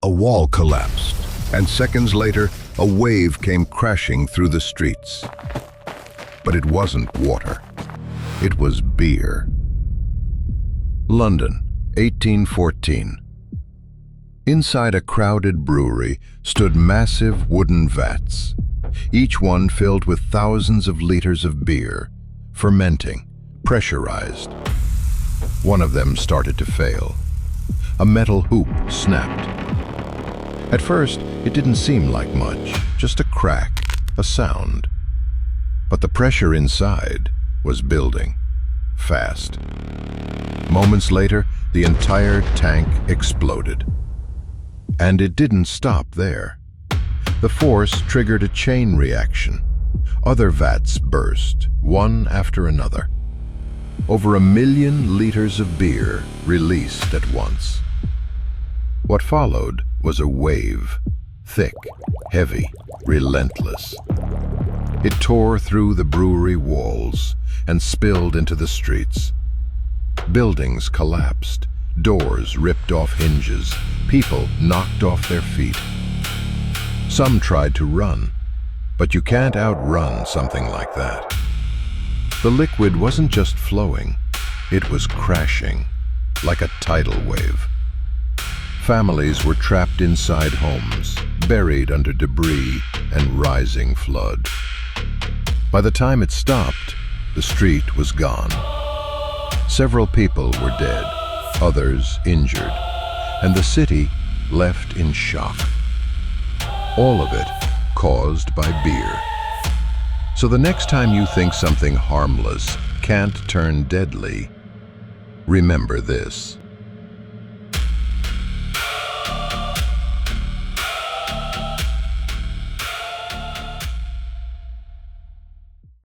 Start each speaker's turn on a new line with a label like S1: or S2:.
S1: A wall collapsed, and seconds later, a wave came crashing through the streets. But it wasn't water. It was beer. London, 1814. Inside a crowded brewery stood massive wooden vats, each one filled with thousands of liters of beer, fermenting, pressurized. One of them started to fail. A metal hoop snapped. At first, it didn't seem like much, just a crack, a sound. But the pressure inside was building, fast. Moments later, the entire tank exploded. And it didn't stop there. The force triggered a chain reaction. Other vats burst, one after another. Over 1 million liters of beer released at once. What followed was a wave, thick, heavy, relentless. It tore through the brewery walls and spilled into the streets. Buildings collapsed, doors ripped off hinges, people knocked off their feet. Some tried to run, but you can't outrun something like that. The liquid wasn't just flowing, it was crashing, like a tidal wave. Families were trapped inside homes, buried under debris and rising flood. By the time it stopped, the street was gone. Several people were dead, others injured, and the city left in shock. All of it caused by beer. So the next time you think something harmless can't turn deadly, remember this.